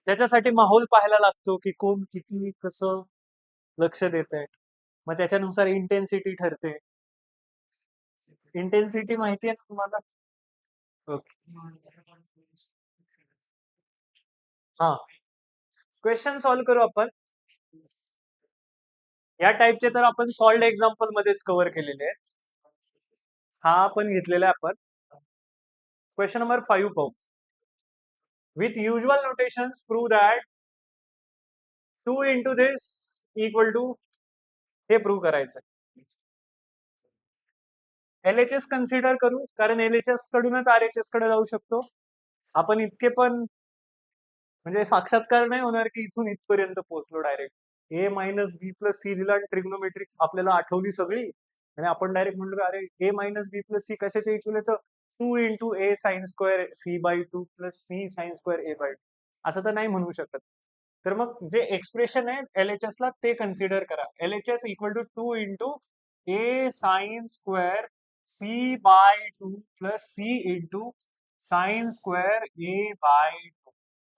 त्याच्यासाठी माहोल पाहायला लागतो की कोण किती कसं लक्ष देत आहे. मग त्याच्यानुसार इंटेन्सिटी ठरते. इंटेन्सिटी माहिती आहे ना तुम्हाला? ओके. हा, क्वेश्चन सॉल्व्ह करू आपण. या टाईपचे तर आपण सॉल्ड एक्झाम्पल मध्येच कव्हर केलेले आहेत. हा आपण घेतलेला आहे आपण. क्वेश्चन नंबर 5 पाहू. With usual notations prove that 2 into this equal to, हे प्रूव्ह करायचं. LHS कन्सिडर करू, कारण LHS कडूनच RHS कडे जाऊ शकतो आपण. इतके पण म्हणजे साक्षात्कार नाही होणार की इथून इथपर्यंत पोहोचलो direct. A minus B plus C दिला, ट्रिग्नोमेट्रिक आपल्याला आठवली सगळी, आणि आपण डायरेक्ट म्हणलो अरे A minus B plus C कशाच्या इक्वल येतं, 2 into A sine square C by 2 plus C sine square A by 2, असं तर नाही म्हणू शकत. तर मग जे एक्सप्रेशन आहे LHS ला ते कन्सिडर करा. LHS equal to 2 into A sine square C by 2 plus C into sine square A by 2.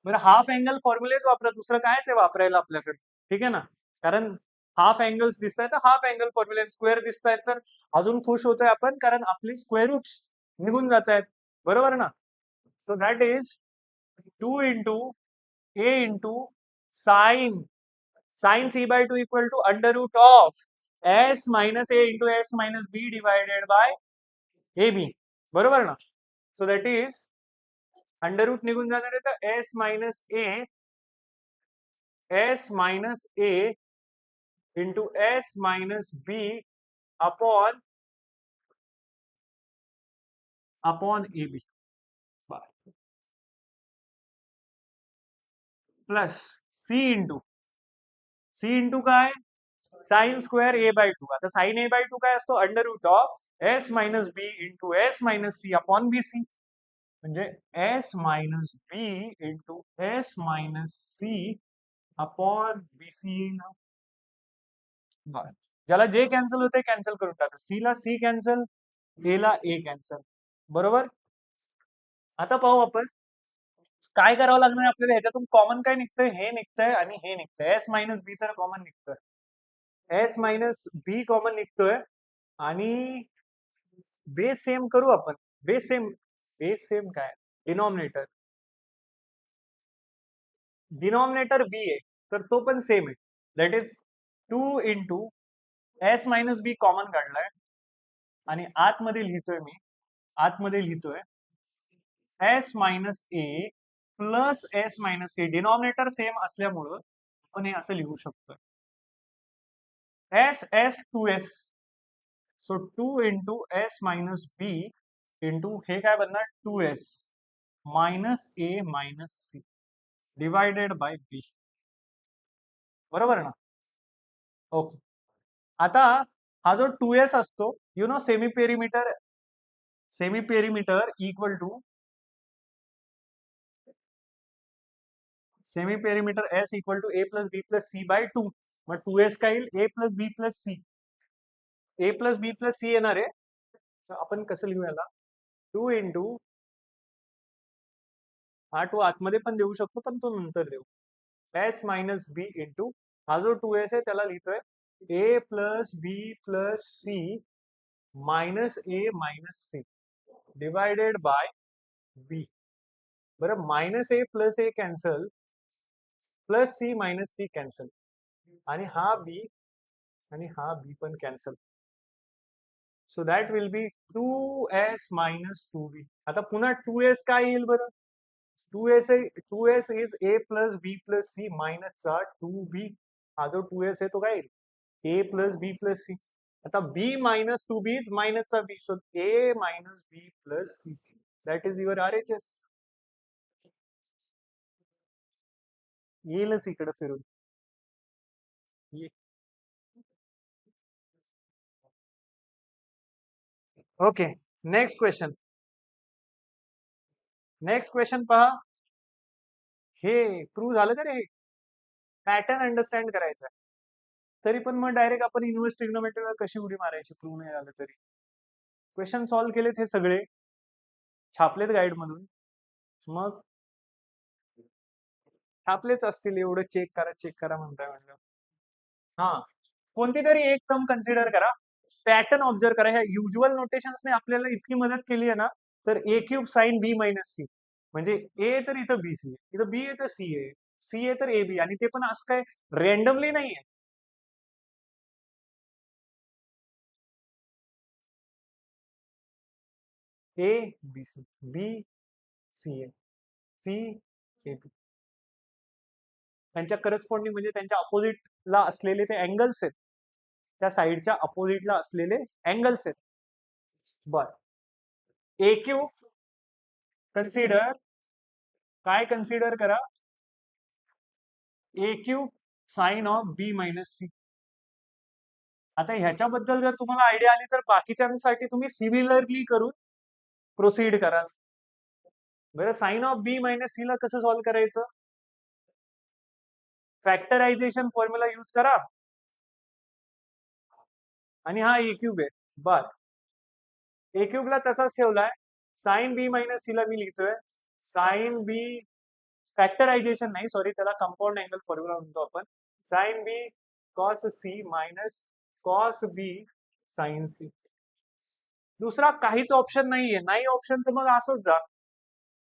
बरं, हाफ अँगल फॉर्म्युलेच वापरा, दुसरं कायच आहे वापरायला आपल्याकडे. ठीक आहे ना, कारण हाफ अँगल्स दिसत आहेत तर हाफ अँगल फॉर्म्युले, स्क्वेअर दिसत आहेत तर अजून खुश होतोय आपण, कारण आपले स्क्वेअर रूट्स निघून जात आहेत. बरोबर ना. So that is 2 into A into sine sine C by 2 equal to under root of S minus A into S minus B divided by A B. बरोबर ना. So that is under root निघून जाणार आहे तर S minus A into S minus B upon A B plus C into काय, sine square A by 2. आता sine A by 2 काय असतो, under root of S minus B into S minus C upon B C, म्हणजे S minus B into S minus C upon B C. ज्याला जे cancel होते cancel करून टाका. C ला सी कॅन्सल, ए ला ए कॅन्सल. बरोबर. आता पाहू आपण काय करावं लागणार आपल्याला. ह्याच्यातून कॉमन काय निघतंय, हे निघतंय आणि हे निघतंय. एस मायनस बी तर कॉमन निघतोय, एस मायनस बी कॉमन निघतोय, आणि बेस सेम करू आपण. बेस सेम काय, डिनॉमिनेटर बी आहे तर तो पण सेम आहे. That is 2 into S minus B common काढलाय, आणि आतमध्ये लिहितोय S minus A plus S minus C. Denominator same असल्यामुळं आपण हे असं लिहू शकतो, S S 2s. So 2 into S minus B into हे काय बनणार 2s minus A minus C divided by B. बरोबर ना. ओके. आता हा जो 2s असतो, you know semi perimeter equal to semi perimeter S equal to A plus B plus C by 2. मग 2s काय येईल, A plus B plus C. A plus B plus C येणार आहे, तर आपण कसं लिहू याला, 2 इंटू, हा 2 आतमध्ये पण देऊ शकतो पण तो नंतर देऊ, एस मायनस बी इंटू हा जो 2s आहे त्याला लिहितोय A plus B plus C minus A minus C divided by B. बरं, minus A plus A cancel, plus C minus C cancel, आणि हा बी आणि हा बी पण cancel. So that will be 2s minus 2b. आता पुन्हा 2s काय येईल बरं, 2s is A plus B plus C minus चा 2b. हा जो 2s आहे तो काय येईल, A plus B plus C. आता b minus 2b is minus चा b, so A minus B plus C. That is your RHS. येईलच इकडे फिरून. Okay, next question. पहा. हे प्रूव्ह झालं का रे, पॅटर्न अंडरस्टँड करायचा आहे. तरी पण मग डायरेक्ट आपण इन्व्हर्स ट्रिग्नोमेट्रीला कशी उडी मारायची, प्रूव्ह नाही झालं तरी. क्वेश्चन सॉल्व्ह केलेत हे सगळे, छापलेत गाईड मधून. मग आपलेच असतील, एवढं चेक करा म्हणताय म्हणलं. हा, कोणती तरी एक टर्म कन्सिडर करा, पॅटर्न ऑब्झर्व करा. ह्या युज्युअल नोटेशन्सने आपल्याला इतकी मदत केली आहे ना, तर ए cube sign B minus C, म्हणजे ए तर इथं बी सी आहे, इथं बी आहे तर सी आहे, सी आहे तर ए बी, आणि ते पण असं काय रॅन्डमली नाहीये. A B C, B C A, C A B, त्यांच्या करस्पॉन्डिंग म्हणजे त्यांच्या अपोजिटला असलेले ते अँगल्स आहेत, त्या साईडच्या अपोजिटला असलेले अँगल्स आहेत. बर, ए क्यूब कन्सिडर, काय कन्सिडर करा, A cube sine of B minus C. आता ह्याच्याबद्दल जर तुम्हाला आयडिया आली तर बाकीच्यांसाठी तुम्ही सिमिलरली करून प्रोसीड कराल. बरं, sine of B minus C ला कसं सॉल्व्ह करायचं? फॅक्टरायझेशन फॉर्म्युला यूज करा, आणि हा ए क्यूब आहे. बर, ए क्यूब ला तसाच ठेवलाय, साइन बी मायनस सी ला मी लिहितोय साइन बी, फॅक्टरायझेशन नाही, सॉरी, त्याला कंपाऊंड अँगल फॉर्म्युला म्हणतो आपण, sine B cos C minus cos बी साइन सी. दुसरा काहीच ऑप्शन नाहीये, नाही ऑप्शन तर मग असंच जा,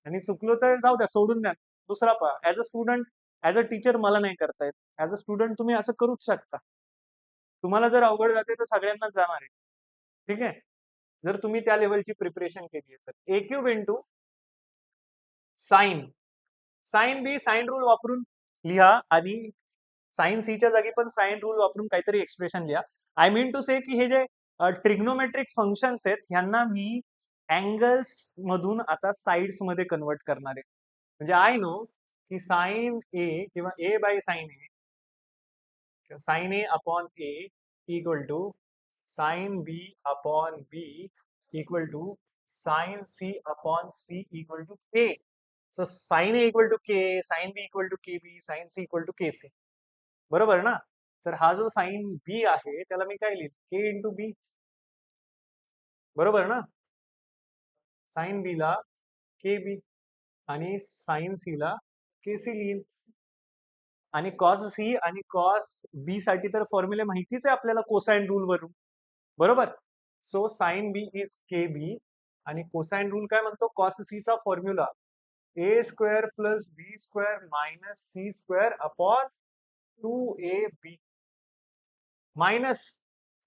आणि चुकलो तर जाऊ द्या, सोडून द्या. दुसरा पहा, as a student, as a teacher मला नाही करता येत, ऍज अ स्टुडंट तुम्ही असं करूच शकता. तुम्हाला जर अवघड जाते तर सगळ्यांनाच जाणार आहे. ठीक आहे, जर तुम्ही त्या लेवलची प्रिपरेशन केली आहे तर. ए cube into sine, sine B, sine rule वापरून लिहा, आणि साइन सीच्या जागी पण साइन रूल वापरून काहीतरी एक्सप्रेशन लिहा. आय मीन टू से की हे जे ट्रिग्नोमेट्रिक फंक्शन्स आहेत ह्यांना मी अँगल्स मधून आता साइड्स मध्ये कन्वर्ट करणार आहे. म्हणजे आय नो की साइन ए किंवा A by sine A, sine A upon A equal to sine B upon B equal to sine C upon C equal to K. So sine A equal to K, sine B equal to K B, sine C equal to K C. बरोबर ना? तर हा जो sine B आहे त्याला मी काय लिहितो, के into बी. बरोबर ना? साइन बी ला के बी आणि साइन सी ला के सी लिहिल. आणि कॉस सी आणि कॉस बी साठी तर फॉर्म्युले माहितीच आहे आपल्याला कोसाइन रूल वरून. बरोबर, so sine B is K B, आणि कोसाइन रूल काय म्हणतो, कॉस सी चा formula A square plus B square minus C square upon 2ab, minus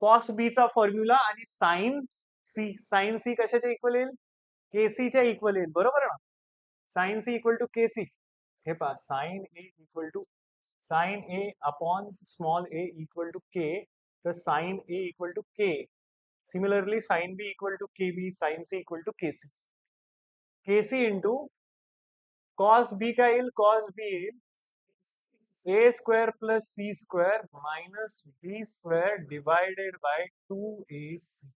cos B चा फॉर्म्युला आणि साइन सी, साइन सी कशाच्या equal येईल, केसी च्या equal येईल. बरोबर ना? Sine C equal to K C. हे पहा, sine A equal to sine A upon small A equal to K, तर sine A equal to K. Similarly sine B equal to K B, sine C equal to K C. K C into cos B काय येईल, cos B येईल A square plus C square minus B square divided by 2ac.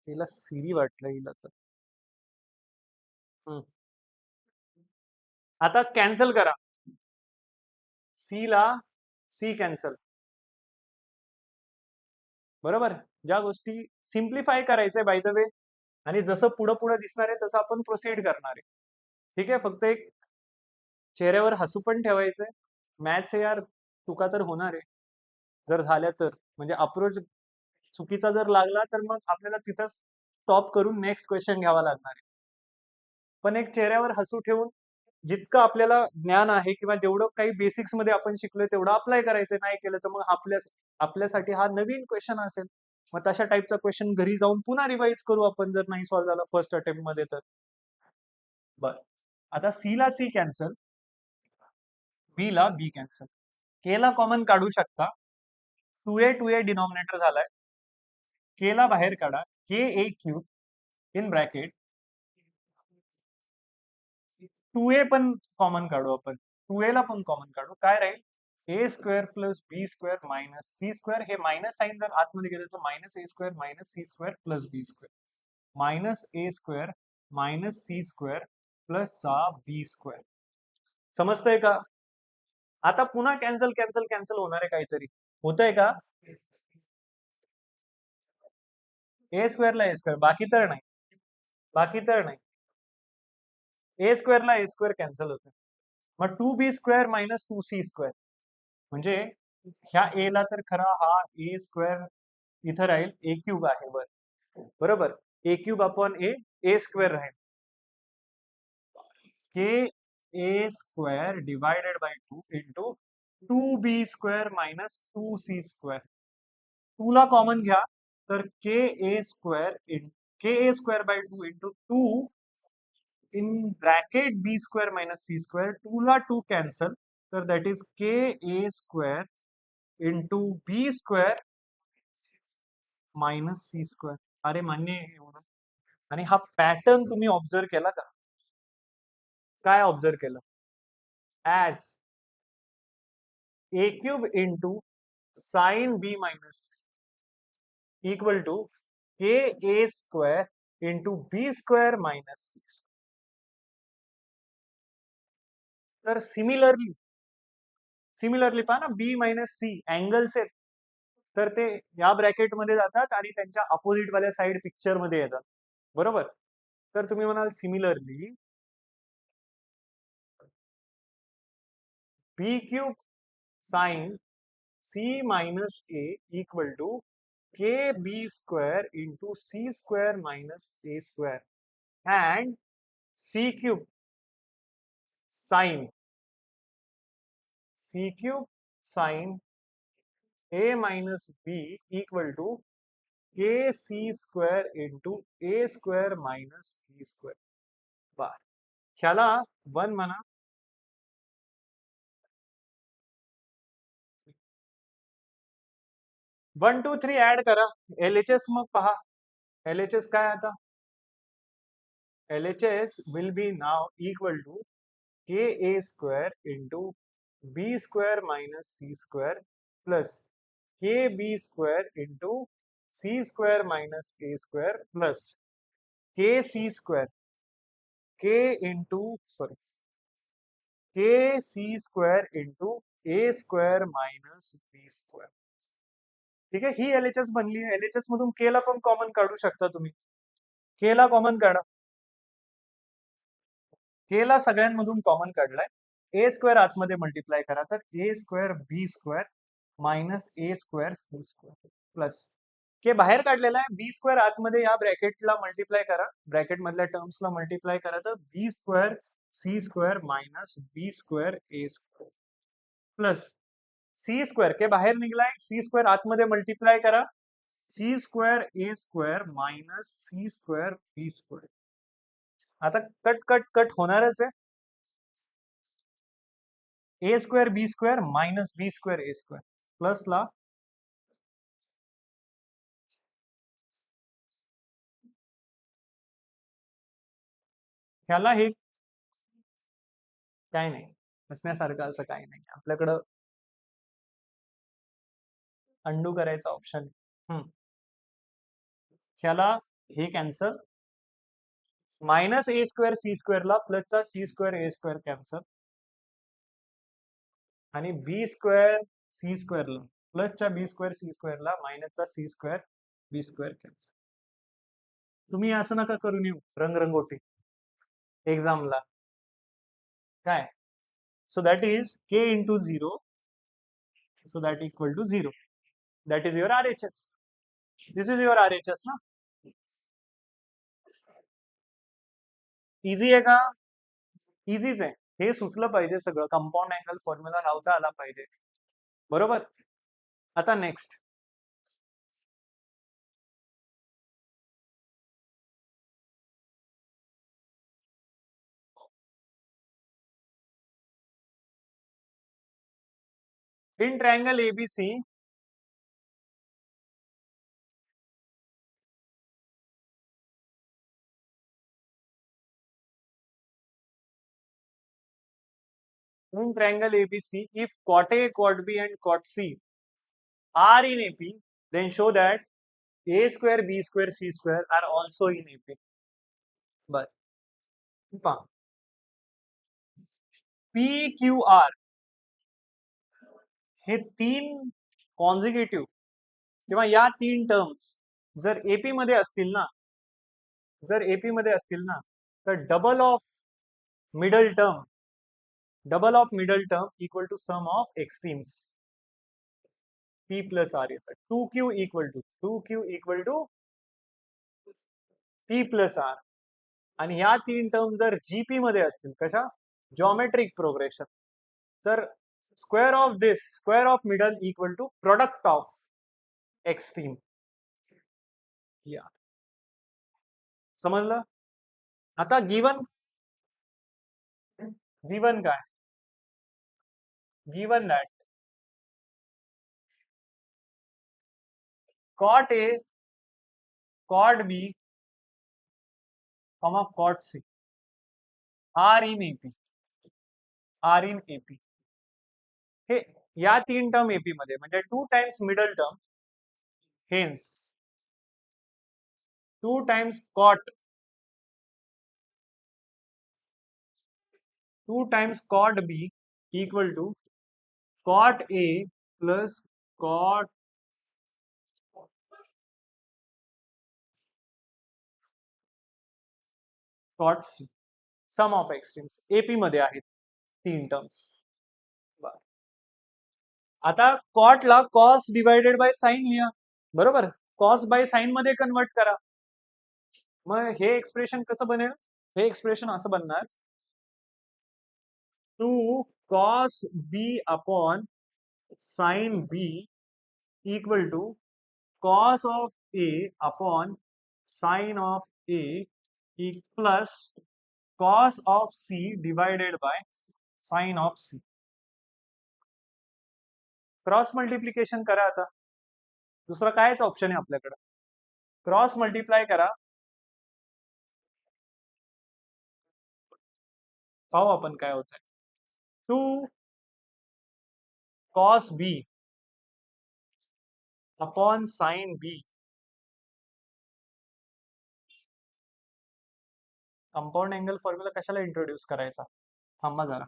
तिला सिरी वाटलं हिला तर. आता cancel करा, C ला सी कॅन्सल. बरोबर, ज्या गोष्टी सिम्प्लिफाय करायचंय बाय द वे, आणि जसं पुढं पुढं दिसणार आहे तसं आपण प्रोसीड करणार आहे. ठीक आहे, फक्त एक चेहऱ्यावर हसू पण ठेवायचंय. मॅथ्स हे यार चुका तर होणार आहे, जर झाल्या तर, म्हणजे अप्रोच चुकीचा जर लागला तर मग आपल्याला तिथं स्टॉप करून नेक्स्ट क्वेश्चन घ्यावा लागणार आहे. पण एक चेहऱ्यावर हसू ठेवून जितकं आपल्याला ज्ञान आहे किंवा जेवढं काही बेसिक्स मध्ये आपण शिकलोय तेवढं अप्लाय करायचं, नाही केलं तर मग आपल्यासाठी हा नवीन क्वेश्चन असेल. मग तशा टाईपचा क्वेश्चन घरी जाऊन पुन्हा रिवाइज करू आपण, जर नाही सॉल्व्ह झाला फर्स्ट अटेम्प्ट मध्ये तर. बर, आता सी ला सी कॅन्सल, बी ला बी कॅन्सल, के ला कॉमन काढू शकता, 2a डिनॉमिनेटर झालाय, के ला बाहेर काढा, के ए क्यूब इन ब्रॅकेट 2a पण कॉमन काढू आपण, 2a ला पण कॉमन काढू, काय राहील, A square plus B square minus C square. हे मायनस साइन जर आतमध्ये गेलं तर minus A square minus C square plus B square, minus A square minus C square plus चा बी स्क्वेअर. समजतंय का? आता पुन्हा कॅन्सल कॅन्सल कॅन्सल होणार आहे काहीतरी, होतंय का? ए स्क्वेअरला ए स्क्वेअर, बाकी तर नाही. बाकी तर नाही. ए स्क्वेअरला ए स्क्वेअर कॅन्सल होते. मग 2b² मायनस 2c² म्हणजे ह्या ए ला तर खरा हा ए स्क्वेअर इथं राहील, ए क्यूब आहे बरोबर. A cube upon A square राहील. K A square divided by 2 into 2b² minus 2c². 2 ला कॉमन घ्या तर K A square by 2 into 2 in bracket b² minus c². 2 ला 2 कॅन्सल, तर that is K A square into b² minus c². अरे मान्य आहे म्हणून. आणि हा पॅटर्न तुम्ही ऑब्झर्व केला का? काय ऑब्झर्व केलं? As A cube into sine B minus equal to K A square into b² minus c². तर सिमिलरली पहा ना, बी मायनस सी अँगल्स आहेत, तर ते या ब्रॅकेट मध्ये जातात आणि त्यांच्या अपोजिट वाल्या साइड पिक्चर मध्ये येतात बरोबर. तर तुम्ही म्हणाल similarly B cube sine C minus A equal to K b² into c² minus a² and C cube sine A minus B equal to K c² into a² minus c². बर, ह्याला 1 म्हणा. 1 2 3 add करा. LHS मग पहा. LHS काय आता? LHS will be now equal to K A square into b² minus c² plus K b² into c² minus a² plus K c² K into K c² into a² minus b². ठीक आहे, ही LHS बनली आहे. LHS मधून के ला पण common काढू शकता तुम्ही. के ला कॉमन काढा. के ला सगळ्यांमधून कॉमन काढलाय. a² आतमध्ये मल्टिप्लाय करा तर a² b² minus a² c² plus के बाहेर काढलेला आहे. b² आतमध्ये या ब्रॅकेटला मल्टिप्लाय करा, ब्रॅकेट मधल्या टर्म्सला मल्टिप्लाय करा तर b² c² minus b² a² plus c² के बाहेर निघलाय, c² आतमध्ये मल्टिप्लाय करा, c² a² minus c² b². आता कट कट कट होणारच आहे. a² b² minus b² a² plus ला ह्याला हे काय नाही असण्यासारखं, असं काही नाही आपल्याकडं. अंडू करायचा ऑप्शन. ह्याला हे कॅन्सल, मायनस a² c² ला प्लसचा c² a² कॅन्सल आणि b² c² ला प्लसच्या b² c² ला मायनसचा c² b² कॅन्सल. तुम्ही असं नका करून येऊ रंगरंगोटी एक्झामला. काय? So that is K into 0, so that equal to 0. That is your RHS. This is your RHS ना. इझी आहे का? इझीच आहे. हे सुचलं पाहिजे सगळं. कंपाऊंड अँगल फॉर्म्युला लावता आला पाहिजे बरोबर. आता next in triangle ABC in triangle ABC, if cot A, cot B, and cot C are in AP, then show that A square, B square, C square are also in AP. But PQR हे 3 consecutive किंवा या 3 terms जर AP मध्ये असतील ना, जर AP मध्ये असतील ना, तर double of middle term equal to sum of extremes P plus R येतात. Two Q equal to P plus R. आणि ह्या तीन टर्म जर जीपी मध्ये असतील, कशा, जॉमेट्रिक प्रोग्रेशन, तर square of middle equal to product of extreme. या समजलं? आता गिवन गिवन काय, given that cot A cot B cot C are in AP. हे या तीन टर्म एपी मध्ये, म्हणजे 2 times middle term, hence 2 times cot B equal to cot A plus cot cot C sum of extremes AP मध्ये आहेत तीन terms. आता कॉटला कॉस डिवायडेड बाय साइन लिहा, बरोबर. कॉस बाय साइन मध्ये कन्वर्ट करा. मग हे एक्सप्रेशन कसं बनेल? हे एक्सप्रेशन असं बनणार, 2 cos b upon sine B equal to cos of A upon sine of A plus cos of C divided by sine of C. Cross multiplication करा. आता दुसरा कायच ऑप्शन आहे आपल्याकडे? क्रॉस मल्टिप्लाय करा. पाहू आपण काय होत आहे. 2 cos b अपॉन साइन बी. कंपाऊंड अँगल फॉर्म्युला कशाला इंट्रोड्यूस करायचा? थांबा जरा.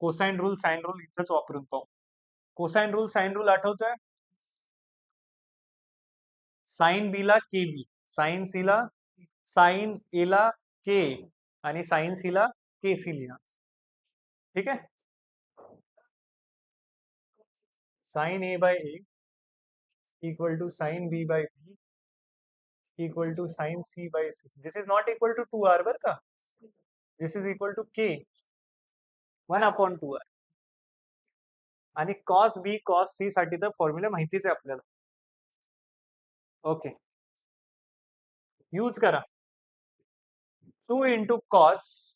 कोसाइन रूल साइन रूल इथंच वापरून पाहू. कोसाइन रूल साइन रूल आठवतोय? साइन बी ला के बी, साइन सी ला साइन ए ला के आणि साइन सी ला के सी लिहा. ठीक आहे. Sine A by A equal to sine B by B equal to sine C by C. This is not equal to 2r बर का. This is equal to K 1/2r. आणि cos बी cos C साठी तर formula माहितीच आहे आपल्याला. Okay, use करा. 2 into cos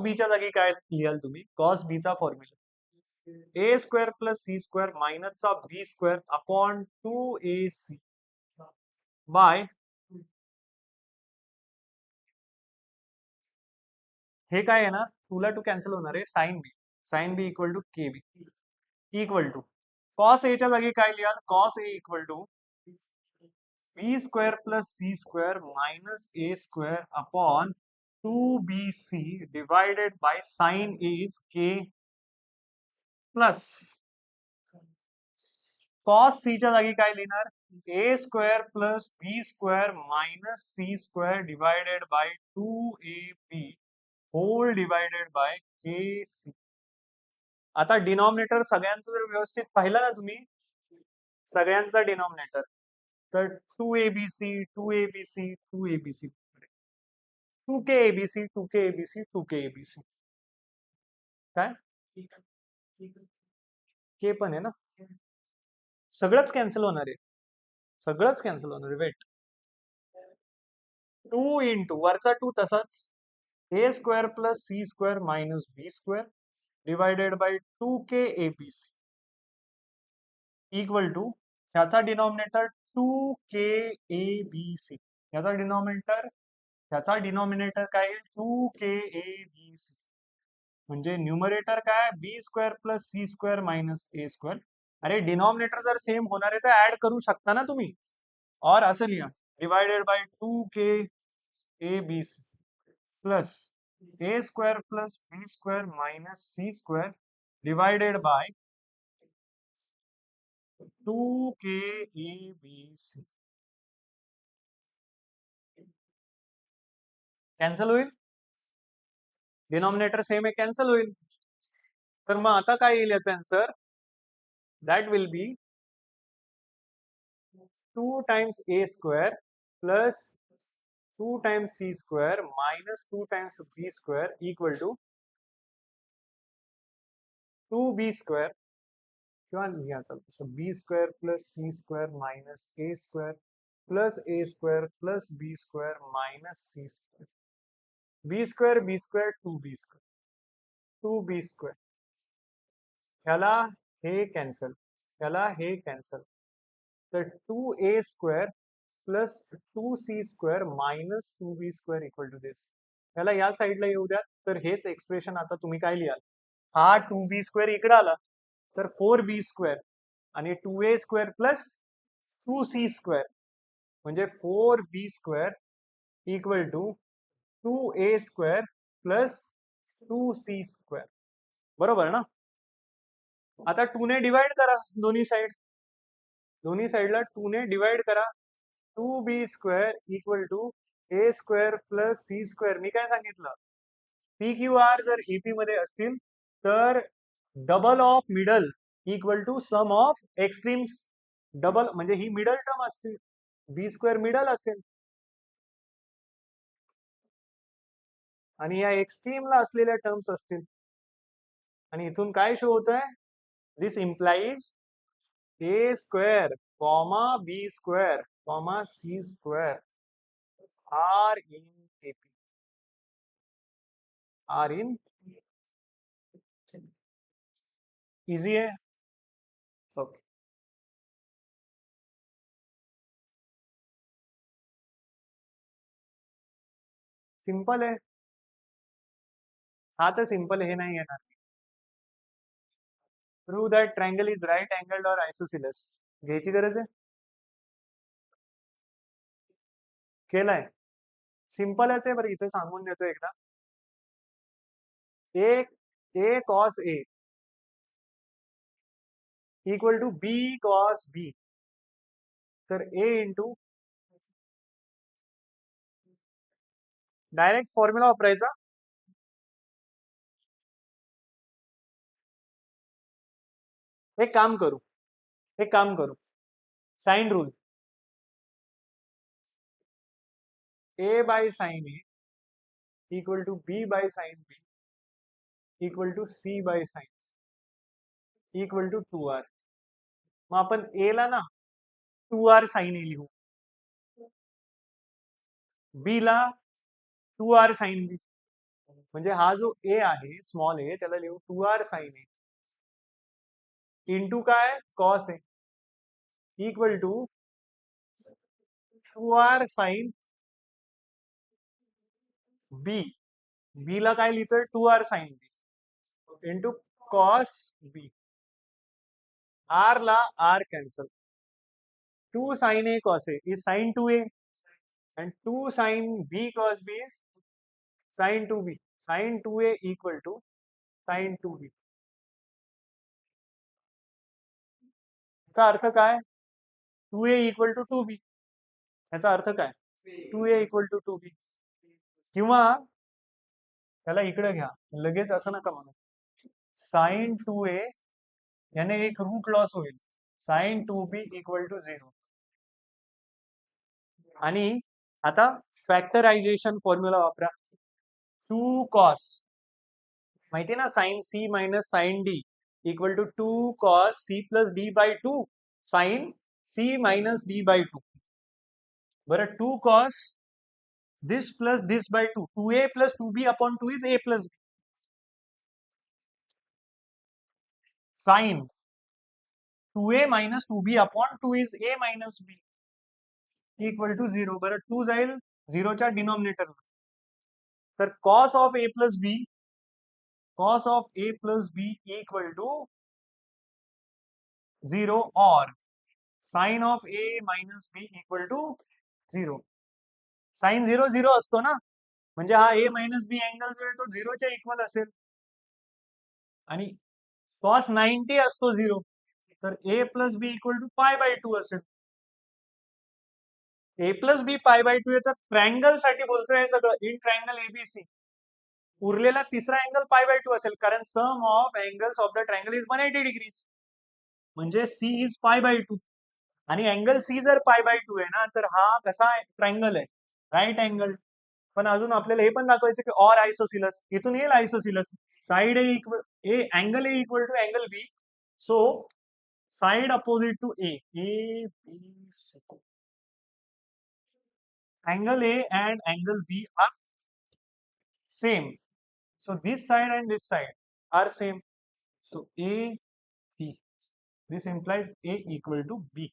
बीच्या जागी काय लिहाल तुम्ही? कॉस बीचा formula A square plus C square मायनसचा B square upon 2ac bye हे काय आहे ना, 2 ला 2 कॅन्सल होणार आहे. Sine B equal to K B equal to cos A च्या जागी काय लिहाल? Cos A equal to B square plus C square minus A square upon 2bc divided by sine is K plus cos C च्या जागी काय लिहिणार? A square plus B square minus C square divided by 2ab whole divided by K C. आता denominator सगळ्यांचं जर व्यवस्थित पाहिलं ना तुम्ही, सगळ्यांचा डिनॉमिनेटर, तर 2abc 2abc 2abc 2kabc 2kabc 2kabc काय के पण आहे ना. सगळंच कॅन्सल होणार आहे. सगळंच कॅन्सल होणार आहे. वेट. 2 इंटू वरचा 2 तसाच A square plus C square minus B square divided by 2kabc equal to ह्याचा डिनॉमिनेटर 2kabc, ह्याचा डिनॉमिनेटर काय आहे? 2kabc. म्हणजे न्यूमरेटर काय? B square plus C square minus A square. अरे डिनॉमिनेटर जर सेम होणार आहे तर ऍड करू शकता ना तुम्ही. और असं लिहा, divided by 2kabc plus A square plus B square minus C square divided by 2kabc. Cancel होईल, डिनॉमिनेटर सेम आहे, कॅन्सल होईल. तर मग आता काय येईल याचा answer, that will be 2 times a square plus 2 times c square minus 2 times b square equal to 2b square, किंवा लिहा चालतो b square plus c square minus a square plus a square plus b square minus c square, b square 2b square 2b square, ह्याला हे cancel, ह्याला हे cancel, तर 2a square plus 2c square minus 2b square equal to this. याला या साईडला येऊ द्या, तर हेच एक्सप्रेशन आता तुम्ही काय लिहाल, हा 2b स्क्वेअर इकडे आला तर 4b स्क्वेअर आणि 2a square plus 2c square म्हणजे 4b square equal to 2a square plus 2c square. बरोबर ना. आता 2 ने डिवाइड करा दोन्ही साइडला 2 ने डिवाइड करा. 2b square equal to a square plus c square. मी काय सांगितलं, पी क्यू आर जर ईपी मध्ये असतील तर double of middle equal to sum of extremes. Double म्हणजे ही मिडल टर्म असते, बी स्क्वेअर मिडल असेल आणि या एक्स्ट्रीमला असलेल्या टर्म्स असतील. आणि इथून काय शो होत आहे, this implies A square comma B square comma C square are in AP, are in. Easy है. ओके. सिंपल आहे, हा तर सिंपल हे नाही येणार. Prove that triangle is right angled और आयसोसिलस, घ्यायची गरज आहे, केलाय. सिंपलच आहे बरं, इथे सांगून देतो एकदा. A cos A equal to B cos B, तर ए इंटू डायरेक्ट फॉर्म्युला वापरायचा. एक काम करू, sine rule, A by sine A equal to B by sine B equal to C by sine equal to 2r. मग आपण ए ला ना 2r sine ए लिहू, बी ला 2r साइन बी, म्हणजे हा जो ए आहे स्मॉल ए त्याला लिहू 2r साइन ए इंटू काय cos A equal to 2r sine B, B ला काय लिहितोय 2r sine B into cos B, R ला R cancel, 2 sine A cos A is sine 2a and 2 sin b cos b is sin 2b, sin 2a equal to sin 2b. याचा अर्थ काय, 2a equal to 2b, याचा अर्थ काय 2a equal to 2b. किंवा त्याला इकडे घ्या, लगेच असं नका म्हणू, साइन 2a याने एक रूट लॉस होईल, साइन 2b इक्वल टू 0. आणि आता फॅक्टरायझेशन फॉर्म्युला वापरा, 2 कॉस माहिती ना, sine C minus sine D equal to 2 cos C plus D by 2 sine C minus D by 2. बरं 2 cos this plus this by 2, 2a plus 2b upon 2 is a plus b, sine 2a minus 2b upon 2 is a minus b equal to 0. बरं 2 जाईल 0च्या डिनॉमिनेटरला, तर cos of a plus b, cos of a plus b equal to 0 और sine of a minus b equal to 0. Sine 0 0 असतो ना, म्हणजे हा a मायनस बी अँगल जो आहे तो 0च्या इक्वल असेल, आणि कॉस 90 असतो 0, तर a plus B equal to pi by 2 असेल. ए प्लस बी पाय बाय 2 आहे, तर ट्रायंगल साठी बोलतोय हे सगळं, इन ट्रायंगल एबीसी. उरलेला तिसरा अँगल पाय बाय 2 असेल, कारण sum of angles of the triangle is 180 degrees. म्हणजे सी इज पाय बाय 2. आणि अँगल सी जर पाय बाय 2 आहे ना, तर हा कसा ट्रायंगल आहे, राईट अँगल. पण अजून आपल्याला हे पण दाखवायचं की ऑर आयसोसिलस, इथून येईल isosceles. Side A equal A, angle A equal to angle B. So side opposite to A, A B C, angle A and angle B are same. So this side and this side are same. So A, B. This implies A equal to B.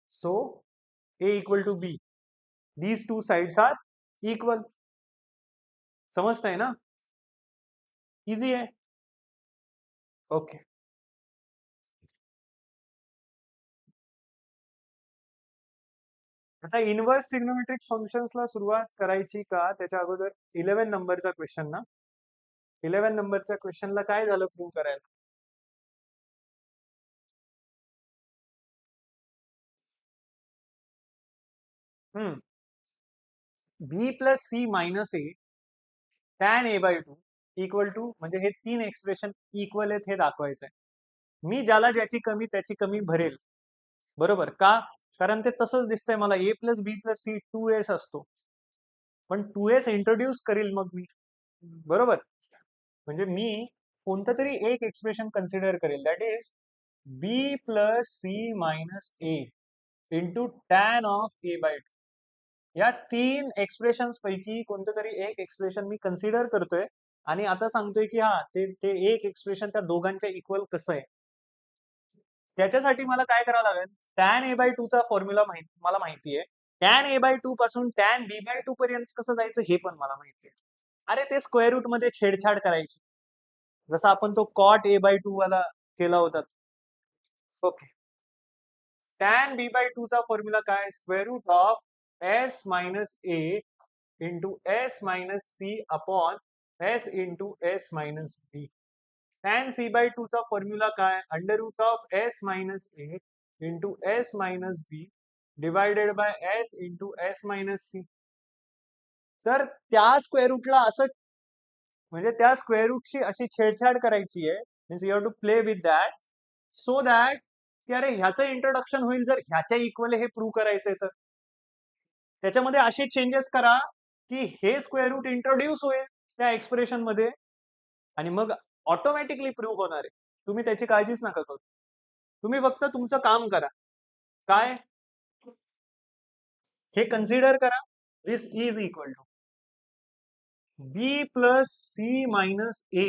So A equal to B. These two sides are equal. समझते हैं ना? Easy है. Okay. आता inverse trigonometric फंक्शन्सला सुरुवात करायची का त्याच्या अगोदर 11 नंबरचा क्वेश्चन ना, 11 नंबरच्या क्वेश्चनला काय झालं प्रूव्ह करायला. B plus C minus A tan A by 2 equal to, म्हणजे हे तीन एक्सप्रेशन इक्वल आहेत हे दाखवायचंय. मी ज्याला ज्याची कमी त्याची कमी भरेल, बरोबर का, कारण ते तसंच दिसतंय मला, ए plus B plus C 2s असतो, पण 2s इंट्रोड्यूस करील मग मी, बरोबर. म्हणजे मी कोणतं तरी एक एक्सप्रेशन कन्सिडर करेल, that is B plus C minus A into tan of A by 2. या तीन एक्सप्रेशन्स पैकी कोणतं तरी एक एक्सप्रेशन मी कन्सिडर करतोय, आणि आता सांगतोय की हा ते ते एक एक्सप्रेशन त्या दोघांच्या इक्वल कसं आहे. त्याच्यासाठी मला काय करावं लागेल, टॅन ए बाय 2 चा फॉर्म्युला मला माहिती आहे. टॅन ए बाय 2 पासून टॅन बी बाय 2 पर्यंत कसं जायचं हे पण मला माहिती आहे. अरे ते स्क्वेअर रूट मध्ये छेडछाड करायची, जसा आपण तो कॉट ए बाय 2 वाला केला होता. ओके. टॅन बी बाय 2 चा फॉर्म्युला काय, square root of S minus A into S minus C upon S into S minus B. Tan C by 2 चा फॉर्म्युला काय, under root of S minus A into S minus B divided by S into S minus C. तर त्या square रूटला असं, म्हणजे त्या square रूटची अशी छेडछाड करायची आहे, means you have to play with that, so that की अरे ह्याचं इंट्रोडक्शन होईल जर ह्याच्या इक्वल हे प्रूव्ह करायचंय तर त्याच्यामध्ये असे चेंजेस करा की हे स्क्वेअर रूट इंट्रोड्यूस होईल त्या एक्सप्रेशन मध्ये, आणि मग ऑटोमॅटिकली प्रूव्ह होणार आहे. तुम्ही त्याची काळजीच नका करू, तुम्ही फक्त तुमचं काम करा. काय, हे कन्सिडर करा, this is equal to B plus C minus A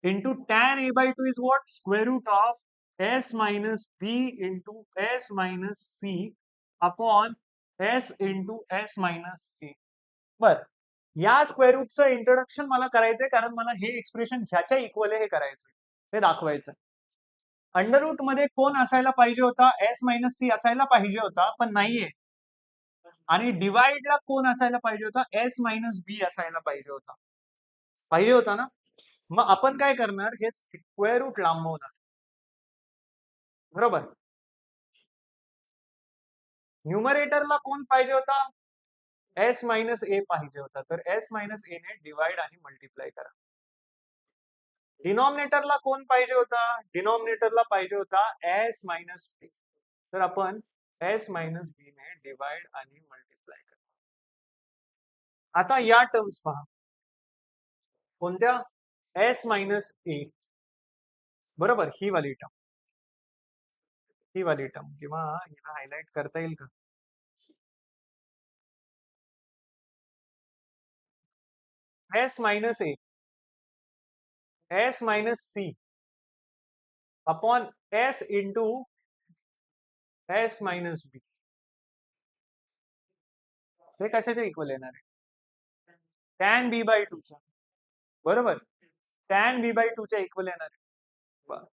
into tan A by 2 is what, square root of S minus B into S minus C upon S into S minus A. बर, या square रूटचं introduction मला करायचंय, कारण मला हे expression ह्याच्या equal आहे हे करायचंय, हे दाखवायचं. अंडर रूट मध्ये कोण असायला पाहिजे होता, एस मायनस सी असायला पाहिजे होता, पण नाहीये. आणि डिवाइडला कोण असायला पाहिजे होता, एस मायनस बी असायला पाहिजे होता, पाहिजे होता ना. मग आपण काय करणार, हे स्क्वेअर रूट लांबवणार, बरोबर. न्यूमरेटरला कोण पाहिजे होता, एस मायनस ए पाहिजे होता, तर एस मायनस ए ने डिवाइड आणि मल्टिप्लाय करा. डिनॉमिनेटरला कोण पाहिजे होता, डिनॉमिनेटरला पाहिजे होता एस मायनस बी, तर आपण एस मायनस बी ने डिवाइड आणि मल्टिप्लाय करा. आता या टर्म्स पहा, कोणत्या, एस मायनस ए, बरोबर, ही वाली टर्म, ही वाली टर्म, किंवा हिला हायलाइट करता येईल का, S minus A, S minus C upon S into S minus B, हे कशाच्या इक्वल येणार आहे, टॅन बी बाय 2 च्या, बरोबर, टॅन बी बाय 2 च्या इक्वल येणार आहे. बरं.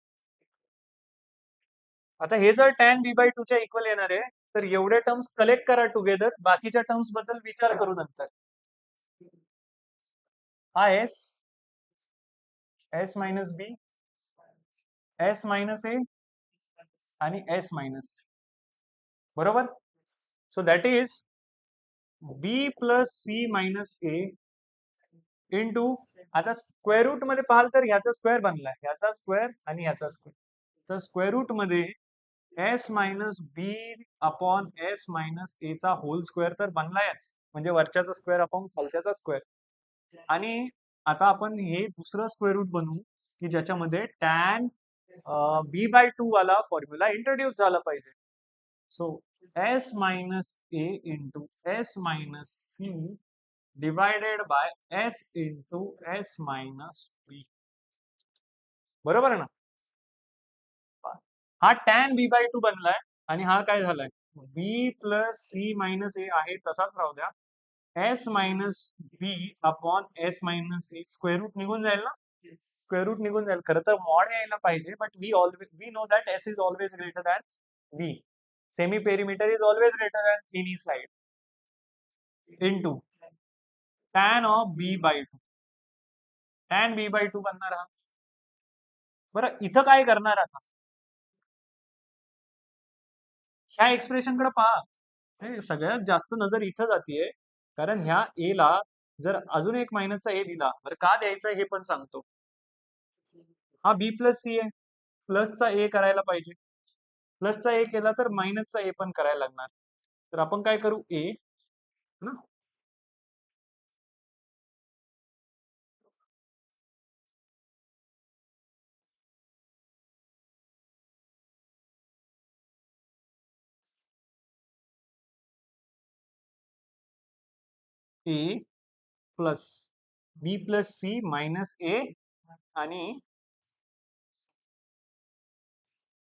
आता हे जर टॅन बी बाय 2 च्या इक्वल येणार आहे, तर एवढे टर्म्स कलेक्ट करा टुगेदर, बाकीच्या टर्म्स बद्दल विचार करू नंतर. हा S, S minus B, S minus A आणि एस मायनस, बरोबर. So that is B plus C minus A into, आता स्क्वेअर रूट मध्ये पाहाल तर ह्याचा स्क्वेअर बनलाय, ह्याचा स्क्वेअर आणि ह्याचा स्क्वेअर, तर स्क्वेअर रूट मध्ये S minus B upon S minus ए चा होल स्क्वेअर तर बनलायच, म्हणजे वरच्याचा स्क्वेअर अपॉन खालच्याचा स्क्वेअर. आणि आता आपण हे दुसरं स्क्वेअर रूट बनवू की ज्याच्यामध्ये टॅन बी बाय 2 वाला फॉर्म्युला इंट्रोड्यूस झाला पाहिजे. So S minus A into S minus C divided by S into S minus B, बरोबर ना. हा टॅन बी बाय 2 बनलाय आणि हा काय झालाय, बी प्लस सी मायनस ए आहे तसाच राहू द्या, S minus B upon S minus A, square route निघून जाईल ना, स्क्वेअर रूट निघून जाईल. खरं तर मॉड यायला पाहिजे, but we know that S is always greater than B, semi perimeter is always greater than any side, into tan of B by 2, tan B by 2 बनणार हा. बरं इथं काय करणार आता, ह्या एक्सप्रेशन कडे पहा, सगळ्यात जास्त नजर इथं जातीये, कारण ह्या ए ला जर अजून एक मायनसचा ए दिला, बरं का द्यायचा हे पण सांगतो. हा बी प्लस सी आहे, प्लसचा ए करायला पाहिजे, प्लसचा ए केला तर मायनसचा ए पण करायला लागणार, तर आपण काय करू, ए ना, ए plus B plus C minus A आणि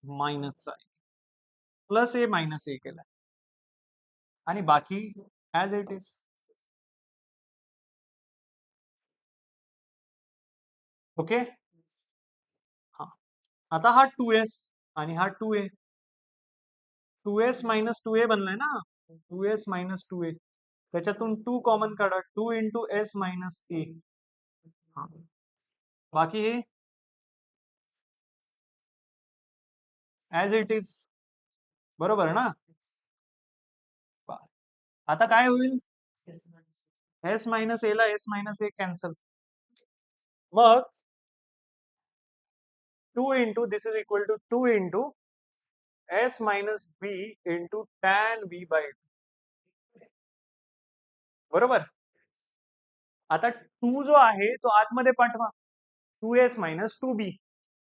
मायनसचा ए, प्लस ए मायनस ए केलाय आणि बाकी ऍज इट इज. ओके, हा आता हा 2s आणि हा 2a, 2s मायनस 2a बनलाय ना, 2s मायनस 2a, त्याच्यातून 2 कॉमन काढा, 2 इंटू एस मायनस ए, बाकी हे ऍज इट इज, बरोबर ना. आता काय होईल, एस मायनस ए ला एस मायनस ए कॅन्सल, मग 2 into this is equal to 2 into S minus B into tan B by, बरोबर. आता 2 जो आहे तो आतमध्ये पाठवा, 2s मायनस 2b,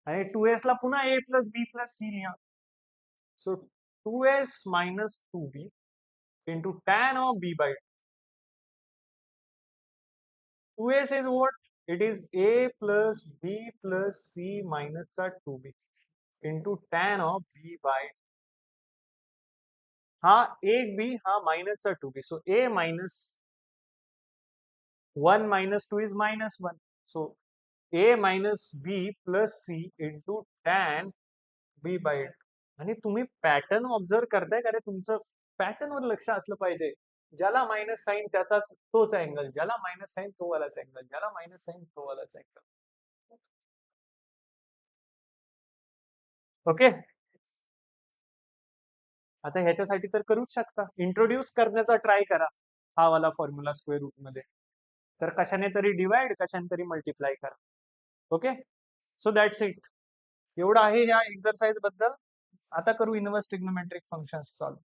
आणि 2s ला पुन्हा a plus B plus C लिहा, so 2s minus 2b into tan of B by 2s is what, it is a plus b plus c minus चा 2b into tan of B by, हा एक B हा minus चा 2b, so a minus 1 minus 2 is minus 1, so a minus B plus C into tan B by. आणि तुम्ही pattern observe करताय का रे, तुमचं पॅटर्न वर लक्ष असलं पाहिजे, ज्याला मायनस साईन त्याचाच तोच अँगल, ज्याला मायनस साईन तो वालाच अँगल, ज्याला मायनस साईन तो वालाच अँगल. ओके, आता ह्याच्यासाठी तर करूच शकता, इंट्रोड्यूस करण्याचा ट्राय करा हा वाला फॉर्म्युला स्क्वेअर रूट मध्ये, तर कशाने तरी डिवाइड कशाने तरी मल्टिप्लाय करा. ओके, सो दॅट्स इट, एवढं आहे ह्या एक्सरसाइज बद्दल. आता करू इन्व्हर्स ट्रिग्नोमेट्रिक फंक्शन्स चालू.